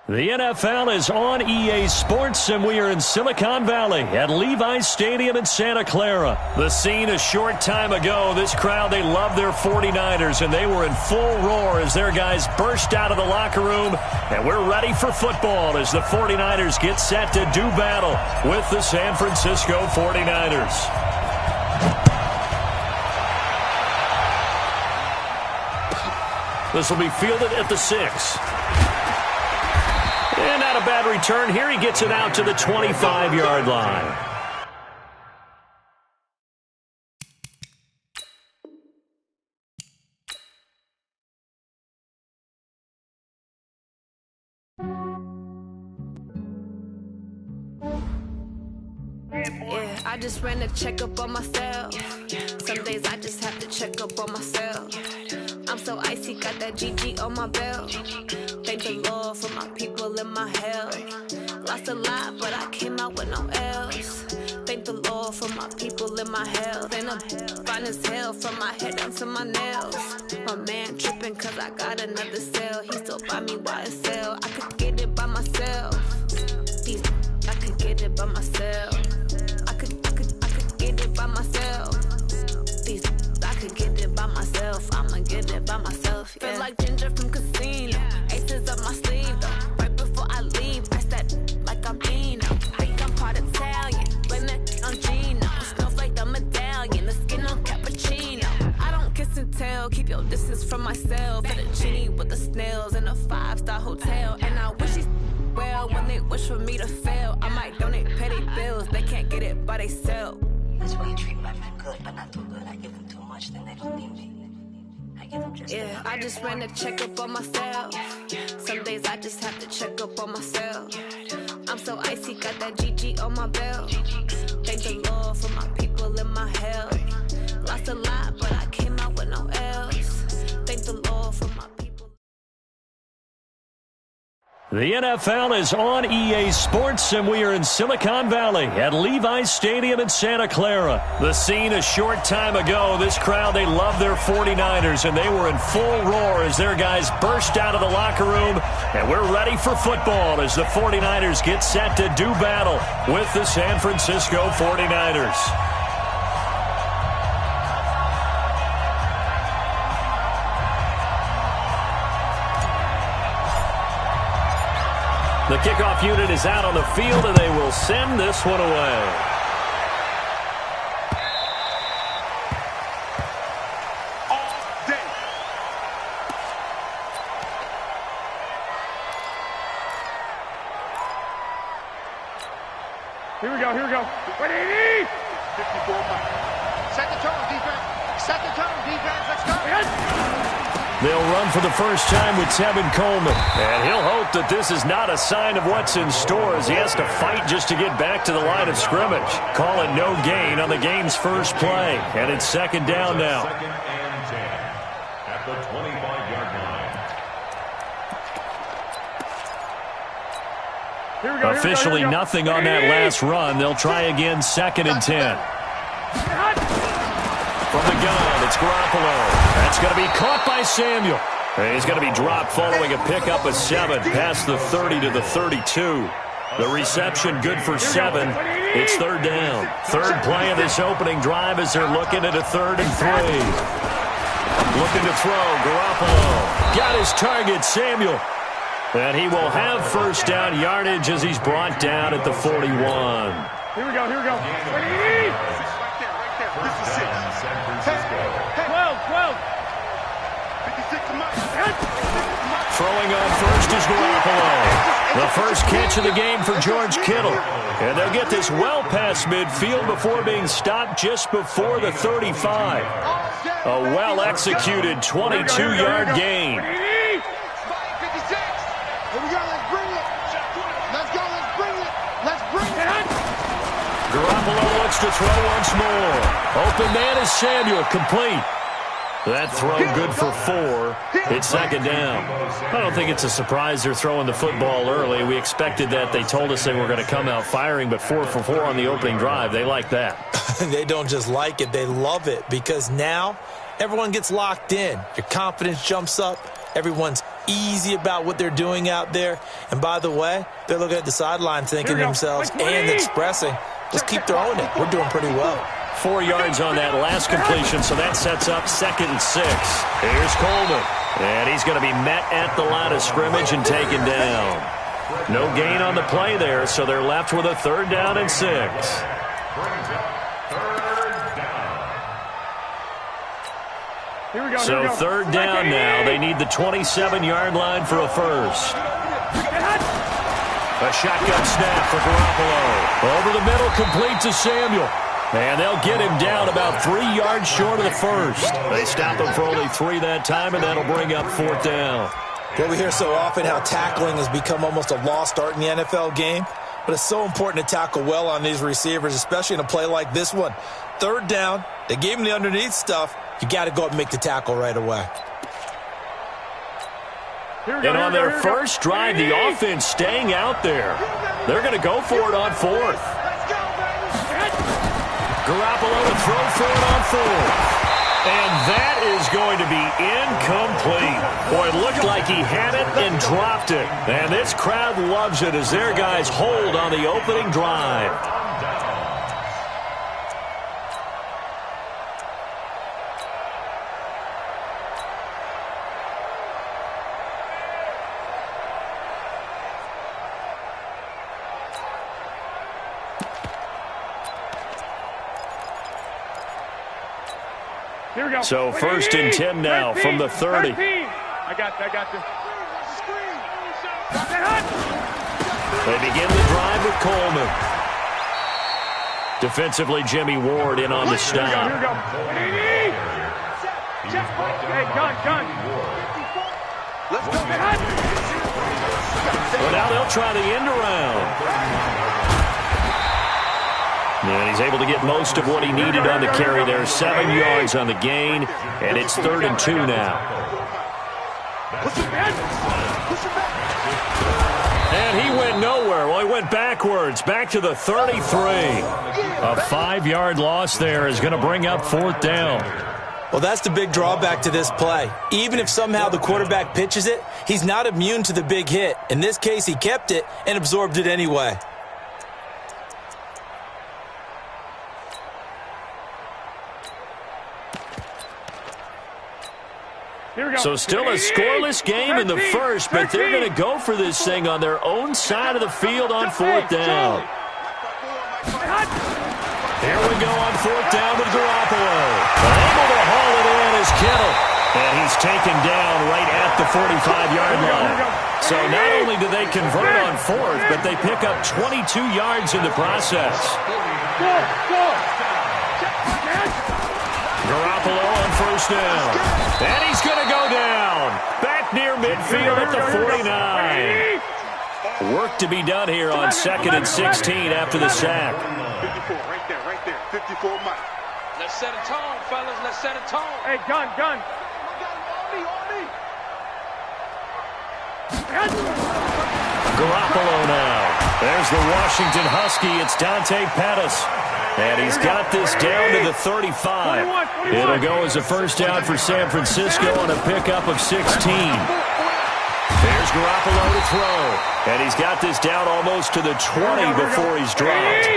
The NFL is on EA Sports, and we are in Silicon Valley at Levi's Stadium in Santa Clara. The scene a short time ago, this crowd, they love their 49ers, and they were in full roar as their guys burst out of the locker room, and we're ready for football as the 49ers get set to do battle with the San Francisco 49ers. This will be fielded at the 6. And not a bad return here. He gets it out to the 25-yard line. Yeah, I just ran a checkup on myself. Some days I just have to check up on myself. I'm so icy, got that GG on my belt. Thank the Lord for my people and my health. Lost a lot, but I came out with no else. Thank the Lord for my people and my health. And I'm fine as hell from my head down to my nails. My man tripping cause I got another cell. He still buy me YSL. I could get it by myself. I could get it by myself. I could get it by myself. I could get it by myself. I'ma get it by myself. Yeah. Feel like Ginger from Casino. Aces up my sleeve though. Right before I leave, I step like I'm Dino. Think I'm part Italian. Blame that on Gino. Snowflake the medallion. The skin on cappuccino. I don't kiss and tell. Keep your distance from myself. Fettuccine with the snails in a 5-star hotel. And I wish he's well when they wish for me to fail. I might donate petty bills. They can't get it by themselves. That's why you treat my friend good, but not too good. I give them too much, then they don't need me. I give them just enough. I just ran a checkup on myself. Some days I just have to check up on myself. I'm so icy, got that GG on my belt. Thank the Lord for my people and my health. Lost a lot, but I came out with no else. Thank the Lord for my people. The NFL is on EA Sports, and we are in Silicon Valley at Levi's Stadium in Santa Clara. The scene a short time ago, this crowd, they love their 49ers, and they were in full roar as their guys burst out of the locker room, and we're ready for football as the 49ers get set to do battle with the San Francisco 49ers. The kickoff unit is out on the field, and they will send this one away. All day. Here we go. 180. 54 back. Set the tone, defense. Let's go. Yes. They'll run for the first time with Tevin Coleman. And he'll hope that this is not a sign of what's in store as he has to fight just to get back to the line of scrimmage. Call it no gain on the game's first play. And it's second down now. Second and 10 at the 25-yard line. Here we go. Officially nothing on that last run. They'll try again, second and 10. From the gun, it's Garoppolo. That's going to be caught by Samuel. And he's going to be dropped following a pickup of 7 past the 30 to the 32. The reception good for 7. It's third down. Third play of this opening drive as they're looking at a 3rd and 3. Looking to throw, Garoppolo. Got his target, Samuel. And he will have first down yardage as he's brought down at the 41. Here we go. 180. This is 6. 12. 56 to Mike. Throwing on first is Garoppolo. The first catch of the game for George Kittle. And they'll get this well past midfield before being stopped just before the 35. A well-executed 22-yard gain. Here we go. Let's bring it. Garoppolo looks to throw once more. Open man is Samuel, complete. That throw good for 4. It's second down. I don't think it's a surprise they're throwing the football early. We expected that. They told us they were going to come out firing, but 4 for 4 on the opening drive. They like that. They don't just like it, they love it, because now everyone gets locked in. Your confidence jumps up. Everyone's easy about what they're doing out there. And by the way, they're looking at the sideline thinking to themselves and expressing, just keep throwing it. We're doing pretty well. 4 yards on that last completion, so that sets up 2nd and 6. Here's Coleman, and he's going to be met at the line of scrimmage and taken down. No gain on the play there, so they're left with a 3rd down and 6. So 3rd down now. They need the 27-yard line for a first. A shotgun snap for Garoppolo. Over the middle, complete to Samuel. And they'll get him down about 3 yards short of the first. They stop him for only 3 that time, and that'll bring up 4th down. Well, we hear so often how tackling has become almost a lost art in the NFL game. But it's so important to tackle well on these receivers, especially in a play like this one. 3rd down, they gave him the underneath stuff. You got to go up and make the tackle right away. And on their first drive, the offense staying out there. They're going to go for it on 4th. Garoppolo to throw for it on 4th. And that is going to be incomplete. Boy, it looked like he had it and dropped it. And this crowd loves it as their guys hold on the opening drive. Here we go. So 1st and 10 now from the 30. I got you. They begin the drive with Coleman. Defensively, Jimmy Ward in on the stop. Here we go. Hey, gun. Let's go. Well, now they'll try the end around. And he's able to get most of what he needed on the carry there. 7 yards on the gain, and it's 3rd and 2 now. And he went nowhere. Well, he went backwards, back to the 33. A 5-yard loss there is going to bring up 4th down. Well, that's the big drawback to this play. Even if somehow the quarterback pitches it, he's not immune to the big hit. In this case, he kept it and absorbed it anyway. So still a scoreless game in the first, but they're going to go for this thing on their own side of the field on 4th down. Here we go on 4th down with Garoppolo. Able to haul it in is Kittle. And he's taken down right at the 45-yard line. So not only do they convert on 4th, but they pick up 22 yards in the process. Garoppolo on 1st down. And he's going to go down. Back near midfield at the 49. Work to be done here on 2nd and 16 after the sack. 54, right there. 54 miles. Let's set a tone, fellas. Let's set a tone. Hey, gun. Garoppolo now. There's the Washington Husky. It's Dante Pettis. And he's got this down to the 35. It'll go as a first down for San Francisco on a pickup of 16. There's Garoppolo to throw. And he's got this down almost to the 20 before he's dropped.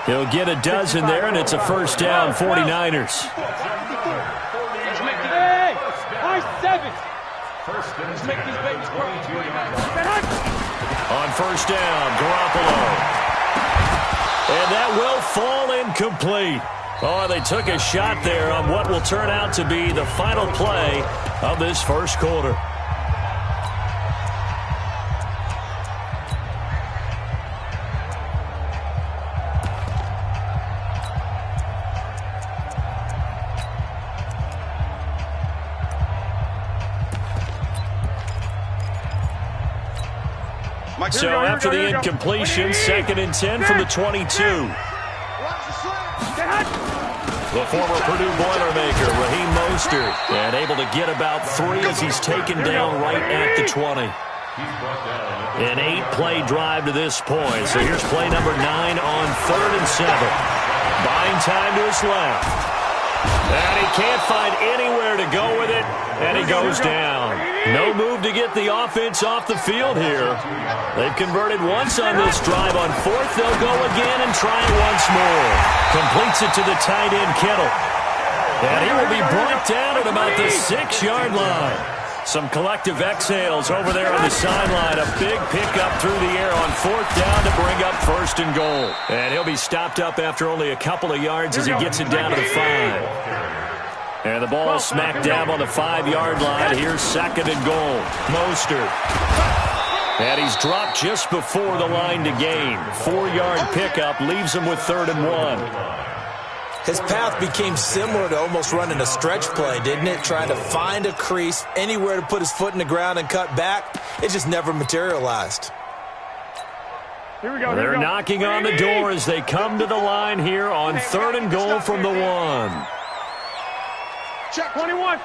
He'll get a dozen there, and it's a first down, 49ers. Hey, I-7. Let's make these babies grow. On 1st down, Garoppolo. And that will fall incomplete. Oh, they took a shot there on what will turn out to be the final play of this first quarter. So after the incompletion, 2nd and 10 from the 22. The former Purdue Boilermaker, Raheem Mostert, and able to get about 3 as he's taken down right at the 20. An 8-play drive to this point. So here's play number 9 on 3rd and 7. Buying time to his left. And he can't find anywhere to go with it, and he goes down. No move to get the offense off the field here. They've converted once on this drive. On fourth, they'll go again and try it once more. Completes it to the tight end, Kittle. And he will be brought down at about the 6-yard line. Some collective exhales over there on the sideline. A big pickup through the air on fourth down to bring up first and goal. And he'll be stopped up after only a couple of yards as he gets it down to the 5. And the ball smack dab on the 5-yard line. Here's second and goal. Mostert. And he's dropped just before the line to gain. 4-yard pickup leaves him with 3rd and 1. His path became similar to almost running a stretch play, didn't it? Trying to find a crease, anywhere to put his foot in the ground and cut back. It just never materialized. Here we go. They're knocking on the door as they come to the line here on 3rd and goal from the 1. Check 21.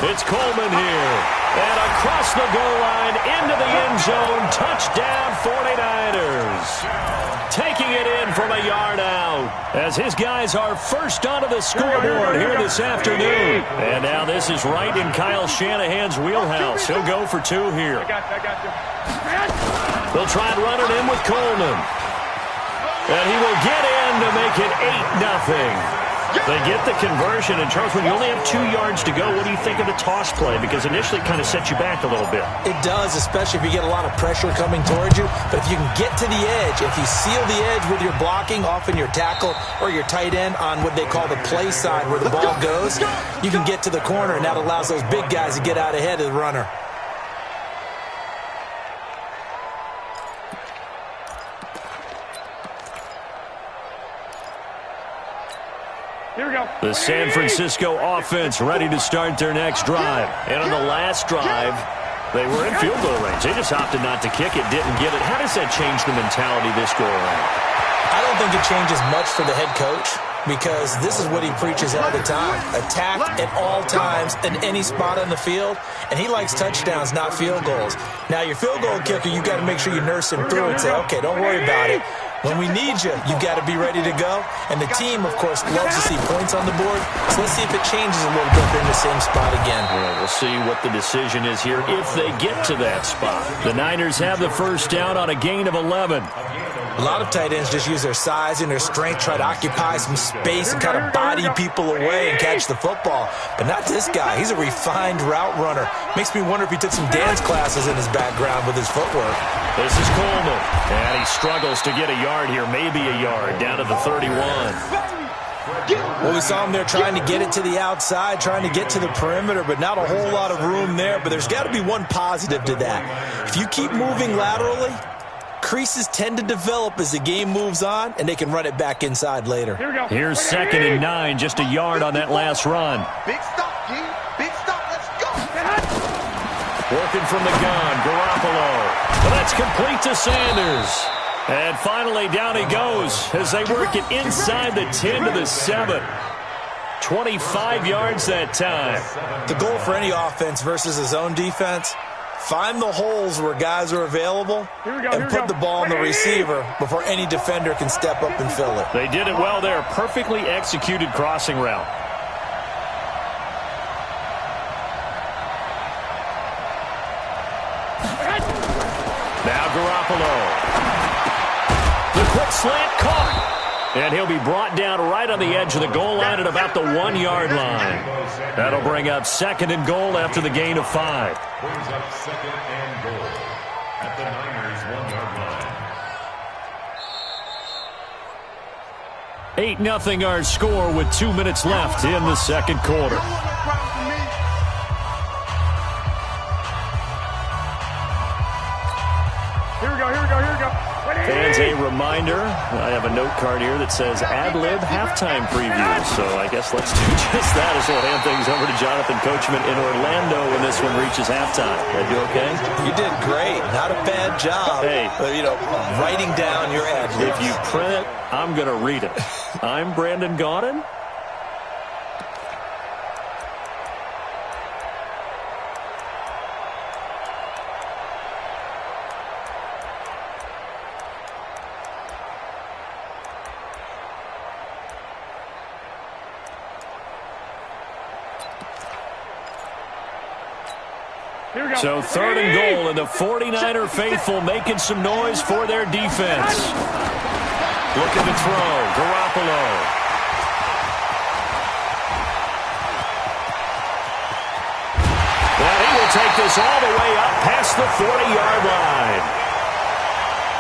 It's Coleman here. And across the goal line into the end zone. Touchdown 49ers. Taking it in from a yard out as his guys are first onto the scoreboard here this afternoon. And now this is right in Kyle Shanahan's wheelhouse. He'll go for 2 here. I got you. They'll try and run it in with Coleman. And he will get in to make it 8-0. They get the conversion. And, Charles, when you only have 2 yards to go, what do you think of the toss play? Because initially it kind of sets you back a little bit. It does, especially if you get a lot of pressure coming towards you. But if you can get to the edge, if you seal the edge with your blocking, often your tackle or your tight end on what they call the play side where the ball goes, you can get to the corner, and that allows those big guys to get out ahead of the runner. Here we go. The San Francisco offense ready to start their next drive. And on the last drive, they were in field goal range. They just opted not to kick it, didn't get it. How does that change the mentality this go around? I don't think it changes much for the head coach because this is what he preaches all the time. Attack at all times in any spot on the field, and he likes touchdowns, not field goals. Now, your field goal kicker, you got to make sure you nurse him through and say, okay, don't worry about it. When we need you, you got to be ready to go. And the team, of course, loves to see points on the board. So let's see if it changes a little bit. They're in the same spot again. Well, we'll see what the decision is here if they get to that spot. The Niners have the first down on a gain of 11. A lot of tight ends just use their size and their strength, try to occupy some space and kind of body people away and catch the football. But not this guy. He's a refined route runner. Makes me wonder if he took some dance classes in his background with his footwork. This is Coleman. And he struggles to get a yard here, maybe a yard, down to the 31. Well, we saw him there trying to get it to the outside, trying to get to the perimeter, but not a whole lot of room there. But there's got to be one positive to that. If you keep moving laterally, creases tend to develop as the game moves on, and they can run it back inside later. Here's 2nd and 9, just a yard on that last run. Big stop, G. Big stop. Let's go. Working from the gun, Garoppolo. But that's complete to Sanders. And finally, down he goes as they work it inside the 10 to the 7. 25 yards that time. The goal for any offense versus his own defense, find the holes where guys are available and put the ball on the receiver before any defender can step up and fill it. They did it well there. Perfectly executed crossing route. Now Garoppolo. The quick slant caught. And he'll be brought down right on the edge of the goal line at about the 1-yard line. That'll bring up 2nd and goal after the gain of 5. Brings up 2nd and goal at the Niners' 1-yard line. 8-0 our score with 2 minutes left in the second quarter. Here we go. Fans, a reminder, I have a note card here that says ad-lib halftime preview. So I guess let's do just that as we'll hand things over to Jonathan Coachman in Orlando when this one reaches halftime. Did I do okay? You did great. Not a bad job. Hey. Writing down your ad-libs. If you print it, I'm going to read it. I'm Brandon Gaudin. So 3rd and goal, and the 49er faithful making some noise for their defense. Looking to throw, Garoppolo. And he will take this all the way up past the 40-yard line.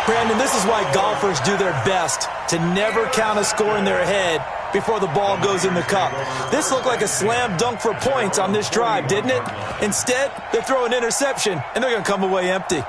Brandon, this is why golfers do their best to never count a score in their head before the ball goes in the cup. This looked like a slam dunk for points on this drive, didn't it? Instead, they throw an interception, and they're going to come away empty.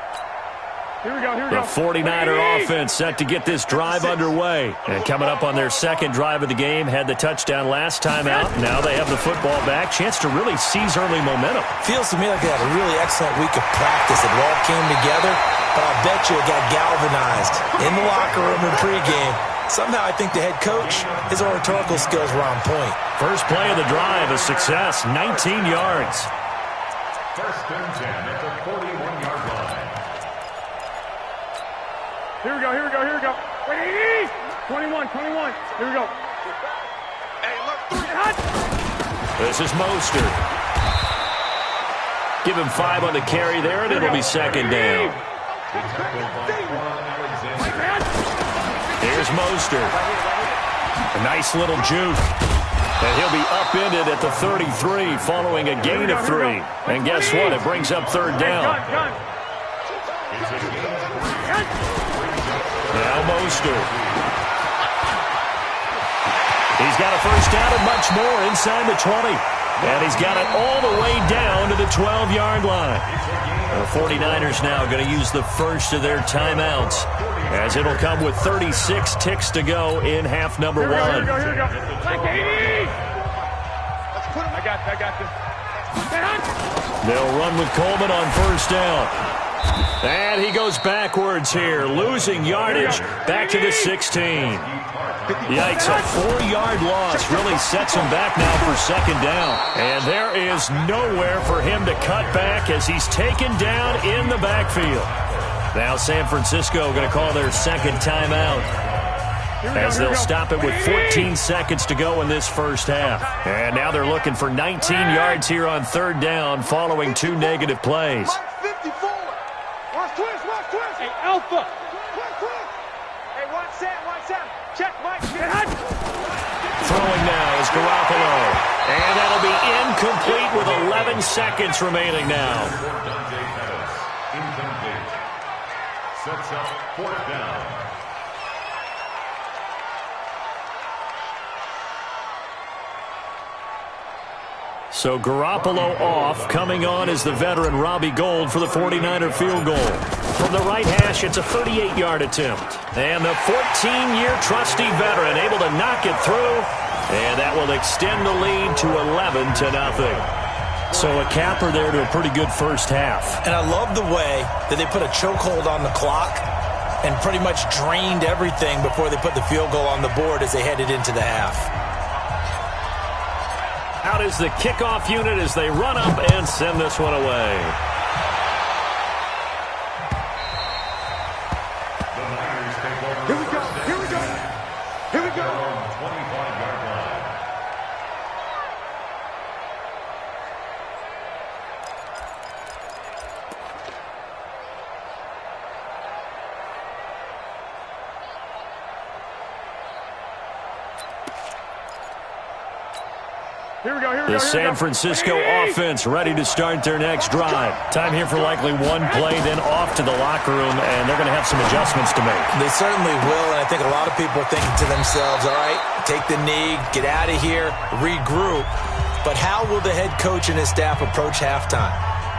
Here we go. The 49er offense set to get this drive underway. And coming up on their second drive of the game, had the touchdown last time out. Now they have the football back. Chance to really seize early momentum. Feels to me like they had a really excellent week of practice. It all came together, but I'll bet you it got galvanized in the locker room in pregame. Somehow I think the head coach, his oratorical skills were on point. First play of the drive, a success, 19 yards. 1st and 10 at the 41-yard line. Here we go. Wait, 21. Here we go. Hey, look, 3. This is Mostert. Give him 5 on the carry there, and it'll be 2nd down. Here's Mostert. A nice little juke. And he'll be upended at the 33 following a gain of 3. And guess what? It brings up 3rd down. Now Mostert. He's got a 1st down and much more inside the 20. And he's got it all the way down to the 12-yard line. The 49ers now going to use the first of their timeouts, as it'll come with 36 ticks to go in half number 1. Here we go. I got this. They'll run with Coleman on 1st down. And he goes backwards here, losing yardage back to the 16. Yikes, a 4-yard loss really sets him back now for 2nd down. And there is nowhere for him to cut back as he's taken down in the backfield. Now San Francisco going to call their 2nd timeout, as they'll stop it with 14 seconds to go in this first half. And now they're looking for 19 yards here on 3rd down following 2 negative plays. Watch twist. Hey, Alpha. Twist. Hey, watch Sam. Check, Mike. Throwing now is Garoppolo. And that'll be incomplete with 11 seconds remaining now. Incomplete. Sets up 4th down. So Garoppolo off. Coming on is the veteran Robbie Gould for the 49er field goal. From the right hash, it's a 38-yard attempt. And the 14-year trusty veteran able to knock it through. And that will extend the lead to 11-0. So a capper there to a pretty good first half. And I love the way that they put a chokehold on the clock and pretty much drained everything before they put the field goal on the board as they headed into the half. Out is the kickoff unit as they run up and send this one away. Here we go. 25-yard line. The San Francisco offense ready to start their next drive. Time here for likely one play, then off to the locker room, and they're going to have some adjustments to make. They certainly will, and I think a lot of people are thinking to themselves, all right, take the knee, get out of here, regroup. But how will the head coach and his staff approach halftime?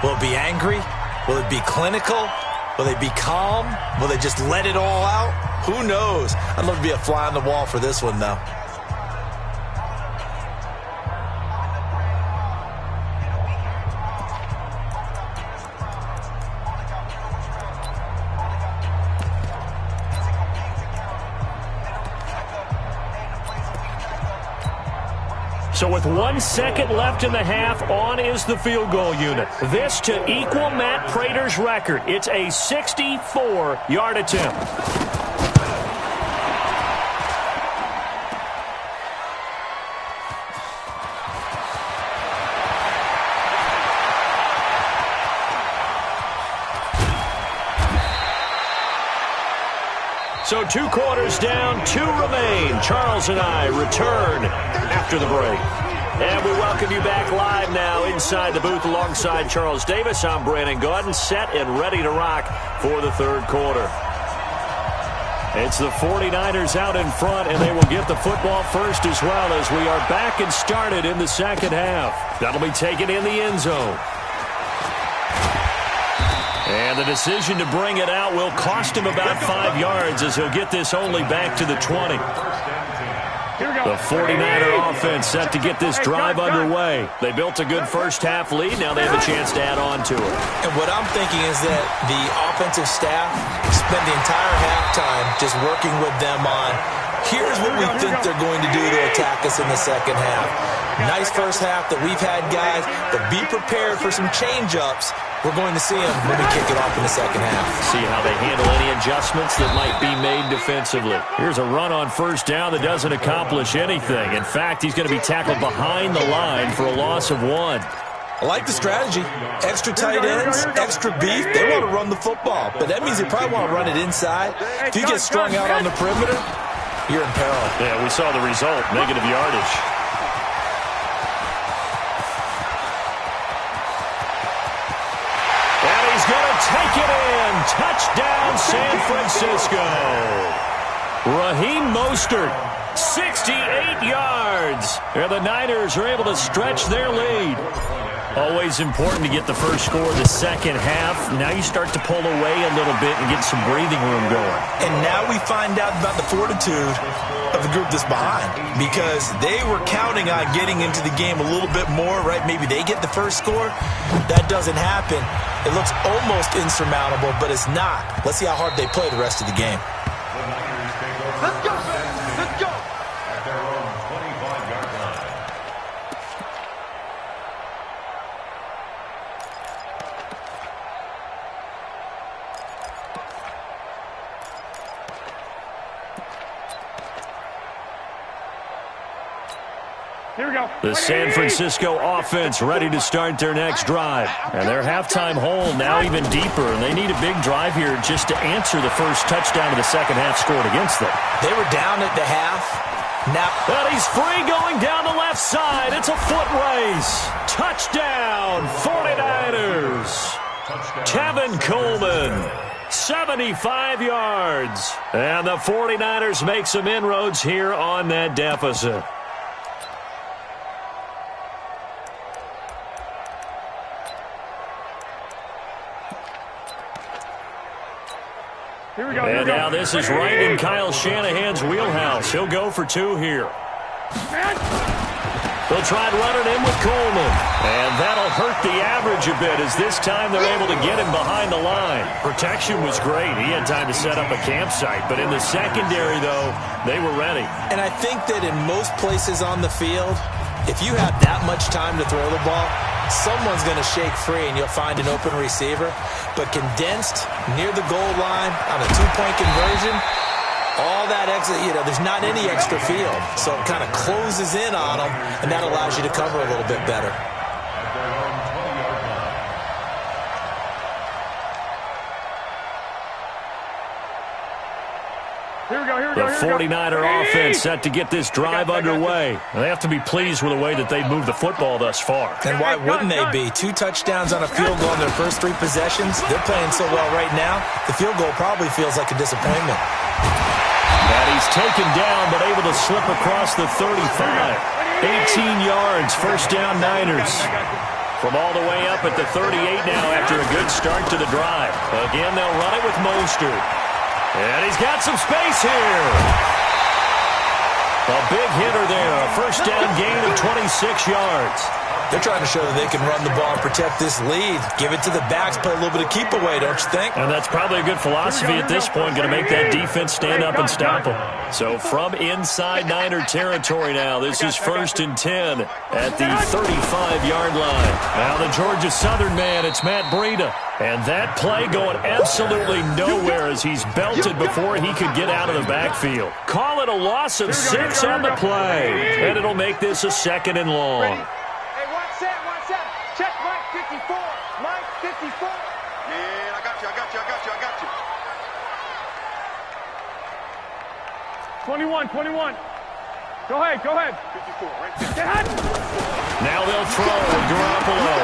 Will it be angry? Will it be clinical? Will they be calm? Will they just let it all out? Who knows? I'd love to be a fly on the wall for this one, though. So with 1 second left in the half, on is the field goal unit. This to equal Matt Prater's record. It's a 64-yard attempt. So 2 quarters down, 2 remain. Charles and I return after the break. And we welcome you back live now inside the booth alongside Charles Davis. I'm Brandon Gaudin, set and ready to rock for the third quarter. It's the 49ers out in front, and they will get the football first as well as we are back and started in the second half. That'll be taken in the end zone. And the decision to bring it out will cost him about 5 yards as he'll get this only back to the 20. The 49er offense set to get this drive underway. They built a good first-half lead. Now they have a chance to add on to it. And what I'm thinking is that the offensive staff spent the entire halftime just working with them on, here's what we think they're going to do to attack us in the second half. Nice first half that we've had, guys, but be prepared for some change-ups. We're going to see them when we kick it off in the second half. See how they handle any adjustments that might be made defensively. Here's a run on first down that doesn't accomplish anything. In fact, he's going to be tackled behind the line for a loss of 1. I like the strategy. Extra tight ends, extra beef. They want to run the football, but that means they probably want to run it inside. If you get strung out on the perimeter, you're in peril. Yeah, we saw the result, negative yardage. He's going to take it in. Touchdown, San Francisco. Raheem Mostert, 68 yards. And the Niners are able to stretch their lead. Always important to get the first score of the second half. Now you start to pull away a little bit and get some breathing room going. And now we find out about the fortitude of the group that's behind, because they were counting on getting into the game a little bit more, right? Maybe they get the first score. That doesn't happen. It looks almost insurmountable, but it's not. Let's see how hard they play the rest of the game. Let's go. Let's go. At their own 25-yard line. Here we go. The San Francisco offense ready to start their next drive. And their halftime hole now even deeper. And they need a big drive here just to answer the first touchdown of the second half scored against them. They were down at the half. Now, but he's free going down the left side. It's a foot race. Touchdown, 49ers. Tevin Coleman, 75 yards. And the 49ers make some inroads here on that deficit. And now this is right in Kyle Shanahan's wheelhouse. He'll go for 2 here. They'll try and run it in with Coleman. And that'll hurt the average a bit as this time they're able to get him behind the line. Protection was great. He had time to set up a campsite. But in the secondary, though, they were ready. And I think that in most places on the field, if you have that much time to throw the ball, someone's going to shake free and you'll find an open receiver. But condensed near the goal line on a 2-point conversion, all that extra, there's not any extra field. So it kind of closes in on them, and that allows you to cover a little bit better. The 49er offense set to get this drive underway. They have to be pleased with the way that they've moved the football thus far. And why wouldn't they be? 2 touchdowns on a field goal in their first 3 possessions. They're playing so well right now, the field goal probably feels like a disappointment. And he's taken down, but able to slip across the 35. 18 yards, first down Niners. From all the way up at the 38 now after a good start to the drive. Again, they'll run it with Mostert. And he's got some space here. A big hitter there. A first down gain of 26 yards. They're trying to show that they can run the ball and protect this lead. Give it to the backs, play a little bit of keep away, don't you think? And that's probably a good philosophy at this point. Going to make that defense stand up and stop them. So from inside Niner territory now, this is 1st and 10 at the 35-yard line. Now the Georgia Southern man, it's Matt Breida. And that play going absolutely nowhere as he's belted before he could get out of the backfield. Call it a loss of 6 on the play. And it'll make this a 2nd and long. One set. Check Mike 54. Mike 54. Yeah, I got you. 21. Go ahead. 54, right there. Now they'll throw Garoppolo.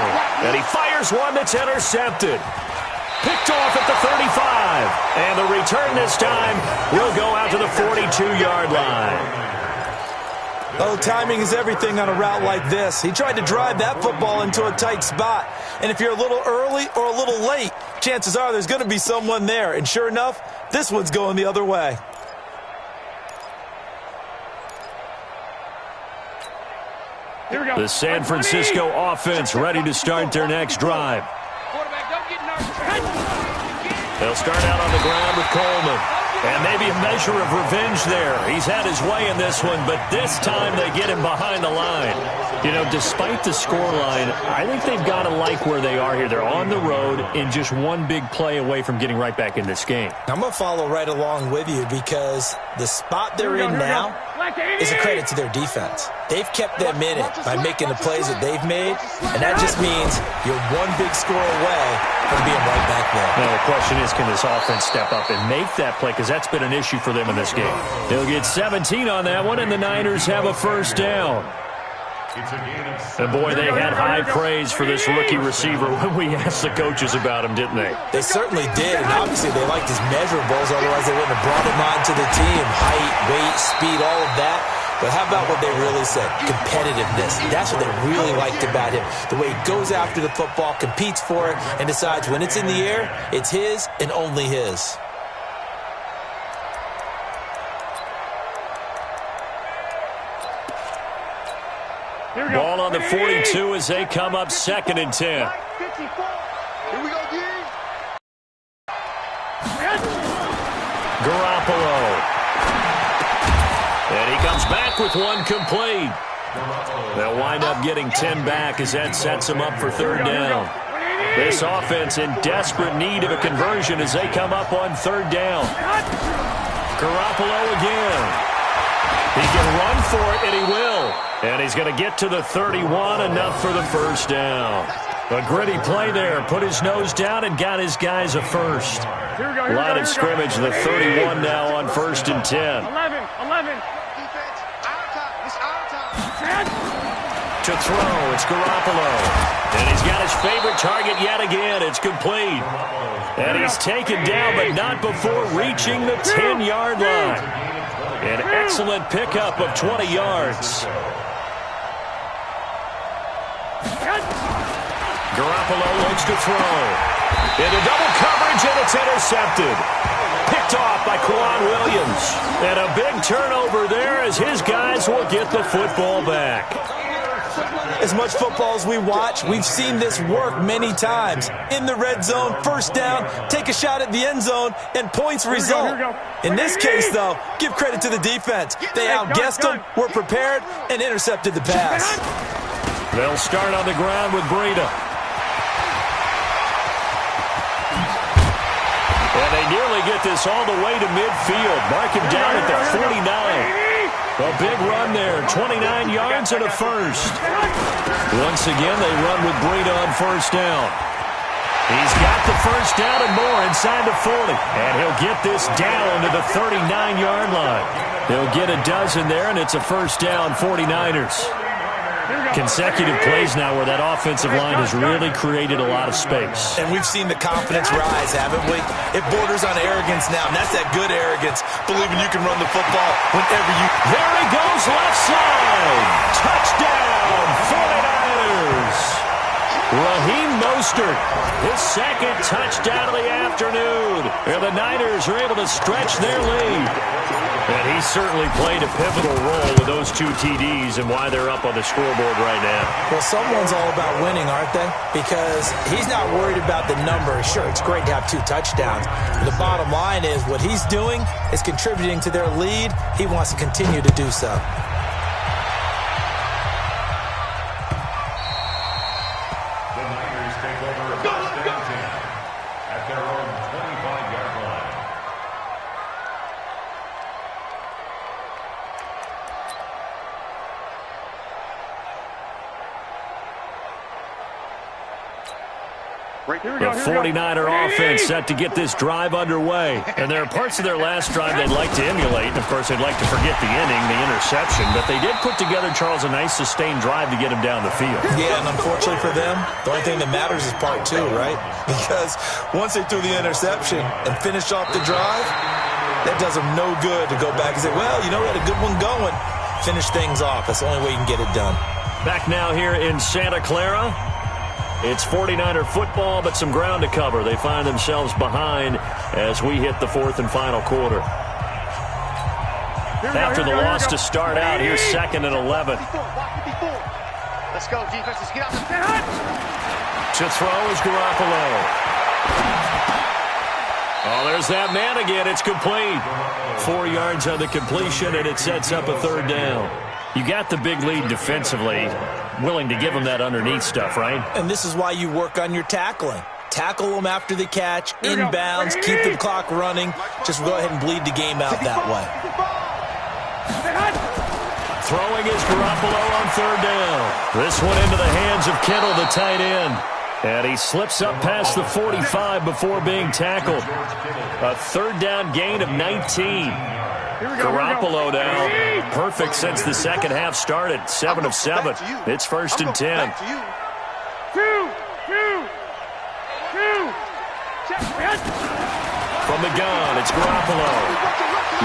And he fires one that's intercepted. Picked off at the 35. And the return this time will go out to the 42-yard line. Oh, timing is everything on a route like this. He tried to drive that football into a tight spot. And if you're a little early or a little late, chances are there's going to be someone there. And sure enough, this one's going the other way. Here we go. The San Francisco offense ready to start their next drive. Quarterback, don't get nervous. They'll start out on the ground with Coleman. And maybe a measure of revenge there. He's had his way in this one, but this time they get him behind the line. You know, despite the scoreline, I think they've got to like where they are here. They're on the road and just one big play away from getting right back in this game. I'm going to follow right along with you because the spot they're in now is a credit to their defense. They've kept them in it by making the plays that they've made, and that just means you're one big score away from being right back there. Now, the question is, can this offense step up and make that play? Because that's been an issue for them in this game. They'll get 17 on that one, and the Niners have a first down. And boy, they had high praise for this rookie receiver when we asked the coaches about him, didn't they? They certainly did, and obviously they liked his measurables, otherwise they wouldn't have brought him onto the team. Height, weight, speed, all of that. But how about what they really said? Competitiveness. That's what they really liked about him. The way he goes after the football, competes for it, and decides when it's in the air, it's his and only his. Ball on the 42 as they come up 2nd and 10. 54. Here we go, D. Garoppolo. And he comes back with one complete. They'll wind up getting 10 back as that sets them up for 3rd down. This offense in desperate need of a conversion as they come up on 3rd down. Garoppolo again. He can run for it, and he will. And he's going to get to the 31, enough for the first down. A gritty play there. Put his nose down and got his guys a first. Line of scrimmage, the 31 now on 1st and 10. 11. Defense, our time. It's our time. To throw, it's Garoppolo. And he's got his favorite target yet again. It's complete. And he's taken down, but not before reaching the 10-yard line. An excellent pickup of 20 yards. Garoppolo looks to throw. Into double coverage, and it's intercepted. Picked off by Quan Williams. And a big turnover there as his guys will get the football back. As much football as we watch, we've seen this work many times. In the red zone, first down, take a shot at the end zone, and points result. In this case, though, give credit to the defense. They outguessed them, were prepared, and intercepted the pass. They'll start on the ground with Breida. And they nearly get this all the way to midfield. Mark him down at the 49. A big run there, 29 yards and a first. Once again, they run with Breida on first down. He's got the first down and more inside the 40. And he'll get this down to the 39-yard line. He'll get a dozen there, and it's a first down, 49ers. Consecutive plays now where that offensive line has really created a lot of space. And we've seen the confidence rise, haven't we? It borders on arrogance now, and that's that good arrogance, believing you can run the football whenever you... There he goes, left side. Touchdown, 49ers. Raheem Mostert, his 2nd touchdown of the afternoon. And the Niners are able to stretch their lead. And he certainly played a pivotal role with those 2 TDs and why they're up on the scoreboard right now. Well, someone's all about winning, aren't they? Because he's not worried about the number. Sure, it's great to have 2 touchdowns. But the bottom line is what he's doing is contributing to their lead. He wants to continue to do so. The Niners take over first and 10 at their own 25-yard line. The 49er offense set to get this drive underway. And there are parts of their last drive they'd like to emulate. And, of course, they'd like to forget the inning, the interception. But they did put together, Charles, a nice sustained drive to get him down the field. Yeah, and unfortunately for them, the only thing that matters is part two, right? Because once they threw the interception and finished off the drive, that does them no good to go back and say, well, you know, we had a good one going. Finish things off. That's the only way you can get it done. Back now here in Santa Clara. It's 49er football, but some ground to cover. They find themselves behind as we hit the fourth and final quarter. After the loss to start out, here's 2nd and 11. Let's go, defense. Let's get out the To throw is Garoppolo. Oh, there's that man again. It's complete. 4 yards on the completion, and it sets up a 3rd down. You got the big lead defensively, willing to give them that underneath stuff, right? And this is why you work on your tackling. Tackle them after the catch, inbounds, keep the clock running. Just go ahead and bleed the game out that way. Throwing is Garoppolo on 3rd down. This one into the hands of Kittle, the tight end. And he slips up past the 45 before being tackled. A 3rd down gain of 19. Garoppolo now, perfect since the second half started. 7 of 7. It's 1st and 10. From the gun, it's Garoppolo.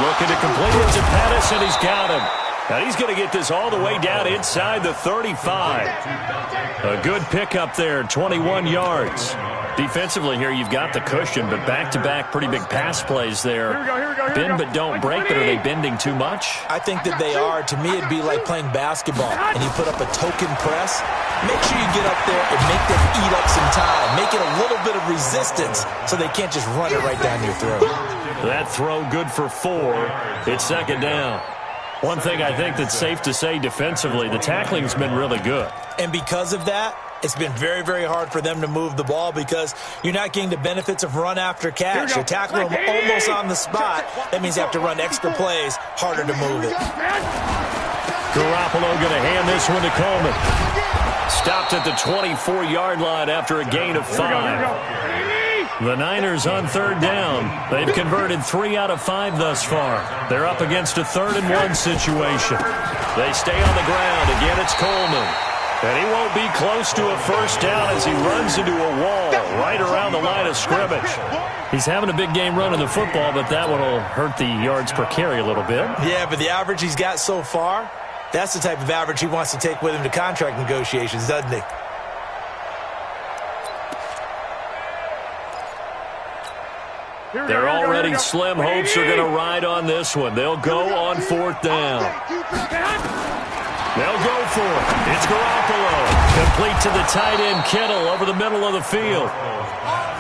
Looking to complete it to Pettis, and he's got him. And he's going to get this all the way down inside the 35. A good pickup there, 21 yards. Defensively here, you've got the cushion, but back-to-back pretty big pass plays there. Bend but don't break, but are they bending too much? I think that they are. To me, it'd be like playing basketball, and you put up a token press. Make sure you get up there and make them eat up some time. Make it a little bit of resistance so they can't just run it right down your throat. That throw good for 4. It's 2nd down. One thing I think that's safe to say defensively, the tackling's been really good. And because of that, it's been very, very hard for them to move the ball because you're not getting the benefits of run after catch. You're tackling them almost on the spot. That means you have to run extra plays, harder to move it. Garoppolo going to hand this one to Coleman. Stopped at the 24-yard line after a gain of 5. The Niners on 3rd down. They've converted 3 out of 5 thus far. They're up against a 3rd and 1 situation. They stay on the ground. Again, it's Coleman. And he won't be close to a 1st down as he runs into a wall right around the line of scrimmage. He's having a big game running the football, but that one will hurt the yards per carry a little bit. Yeah, but the average he's got so far, that's the type of average he wants to take with him to contract negotiations, doesn't he? They're already slim hopes are going to ride on this one. They'll go on 4th down. They'll go for it. It's Garoppolo. Complete to the tight end, Kittle, over the middle of the field.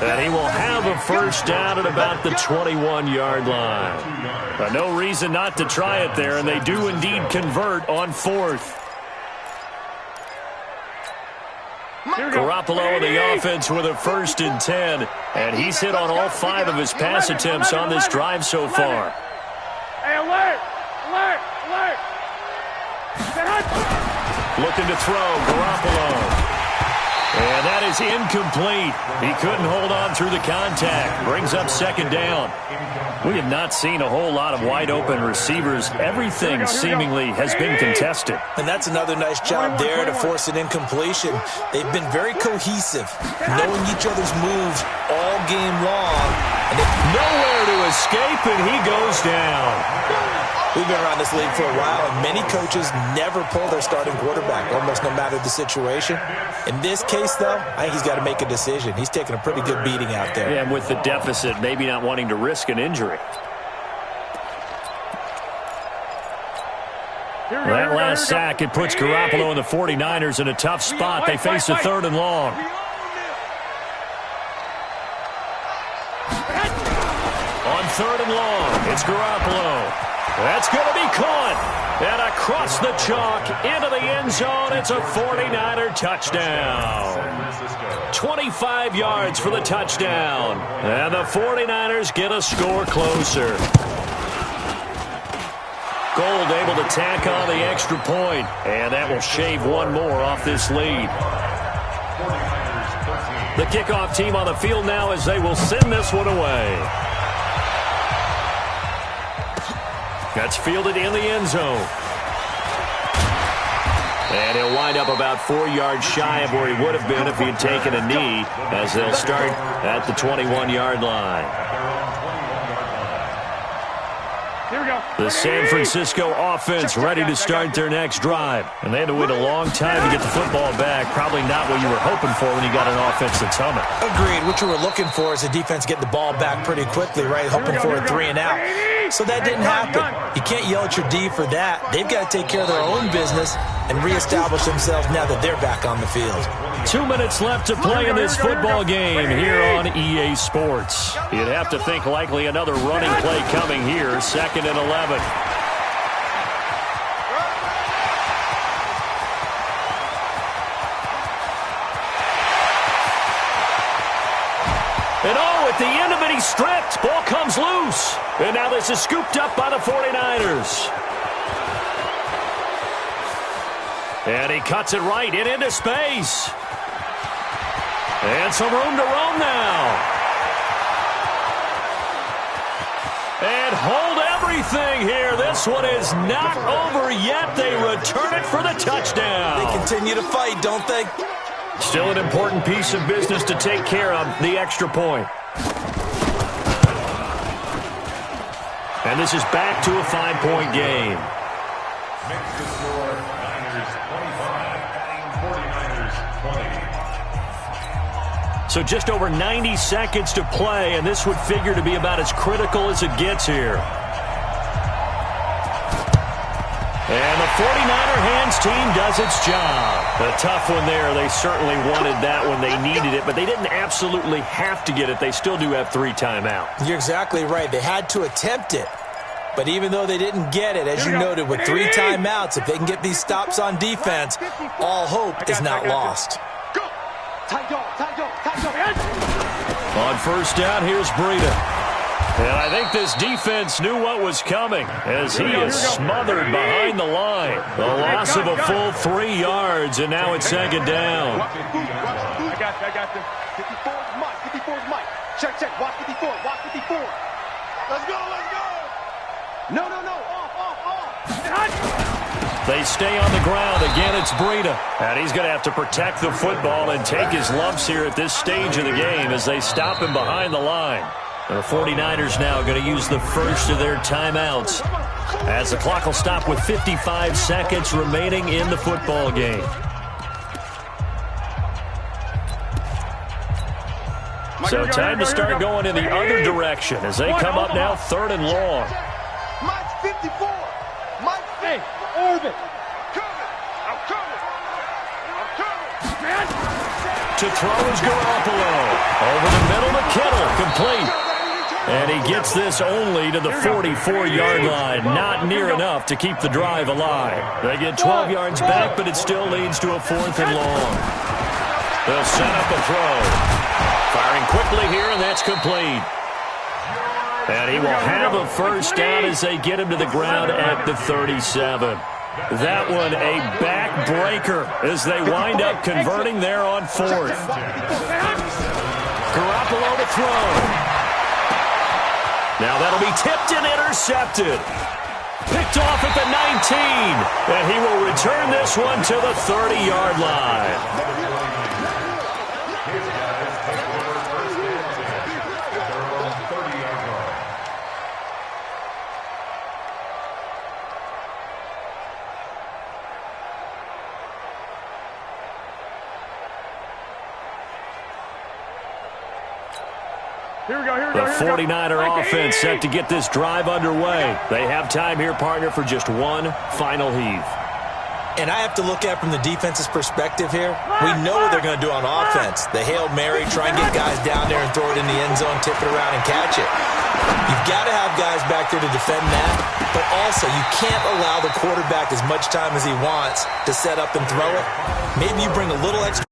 And he will have a 1st down at about the 21-yard line. No reason not to try it there, and they do indeed convert on 4th. Garoppolo in the offense with a 1st and 10, and he's hit on all 5 of his pass attempts on this drive so far. Hey, alert! Alert! Alert! Looking to throw, Garoppolo. And that is incomplete. He couldn't hold on through the contact. Brings up 2nd down. We have not seen a whole lot of wide-open receivers. Everything seemingly has been contested. And that's another nice job there to force an incompletion. They've been very cohesive, knowing each other's moves all game long. And nowhere to escape, and he goes down. We've been around this league for a while, and many coaches never pull their starting quarterback, almost no matter the situation. In this case, though, I think he's got to make a decision. He's taking a pretty good beating out there. Yeah, and with the deficit, maybe not wanting to risk an injury. That last sack, it puts Garoppolo and the 49ers in a tough spot. They face a 3rd and long. On 3rd and long, it's Garoppolo. That's going to be caught. And across the chalk into the end zone, it's a 49er touchdown. 25 yards for the touchdown. And the 49ers get a score closer. Gold able to tack on the extra point, and that will shave one more off this lead. 49ers 13, The kickoff team on the field now as they will send this one away. That's fielded in the end zone. And he'll wind up about 4 yards shy of where he would have been if he had taken a knee, as they'll start at the 21-yard line. Here we go. The San Francisco offense ready to start their next drive. And they had to wait a long time to get the football back. Probably not what you were hoping for when you got an offense that's humming. Agreed. What you were looking for is the defense getting the ball back pretty quickly, right? Hoping for a 3 and out. So that didn't happen. You can't yell at your D for that. They've got to take care of their own business and reestablish themselves now that they're back on the field. 2 minutes left to play in this football game here on EA Sports. You'd have to think likely another running play coming here, 2nd and 11. And at the end of it, he's stripped. Ball comes loose. And now this is scooped up by the 49ers. And he cuts it right into space. And some room to roam now. And hold everything here. This one is not over yet. They return it for the touchdown. They continue to fight, don't they? Still an important piece of business to take care of, the extra point. And this is back to a 5-point game. Makes the score Niners 25, 49ers 20. So just over 90 seconds to play, and this would figure to be about as critical as it gets here. And the 49er hands team does its job. A tough one there. They certainly wanted that when they needed it, but they didn't absolutely have to get it. They still do have 3 timeouts. You're exactly right. They had to attempt it. But even though they didn't get it, as you noted, with 3 timeouts, if they can get these stops on defense, all hope is not lost. On first down, here's Breida. And I think this defense knew what was coming as he is smothered behind the line. The loss of a full 3 yards, and now it's 2nd down. I got them. 54 is Mike. 54 is Mike. Check. Watch 54. Watch 54. Let's go. No. Off. They stay on the ground. Again, it's Breida. And he's going to have to protect the football and take his lumps here at this stage of the game as they stop him behind the line. And the 49ers now going to use the first of their timeouts as the clock will stop with 55 seconds remaining in the football game. So time to start going in the other direction as they come up now 3rd and long. Mike's 54. Mike's 50. Orbit. I'm coming. To throw is Garoppolo. Over the middle to Kittle. Complete. And he gets this only to the 44-yard line. Not near enough to keep the drive alive. They get 12 yards back, but it still leads to a 4th and long. They'll set up a throw. Firing quickly here, and that's complete. And he will have a first down as they get him to the ground at the 37. That one a backbreaker as they wind up converting there on 4th. Garoppolo to throw. Now that'll be tipped and intercepted. Picked off at the 19. And he will return this one to the 30-yard line. The 49er offense set to get this drive underway. They have time here, partner, for just one final heave. And I have to look at it from the defense's perspective here. We know what they're going to do on offense. The Hail Mary, try and get guys down there and throw it in the end zone, tip it around and catch it. You've got to have guys back there to defend that, but also you can't allow the quarterback as much time as he wants to set up and throw it. Maybe you bring a little extra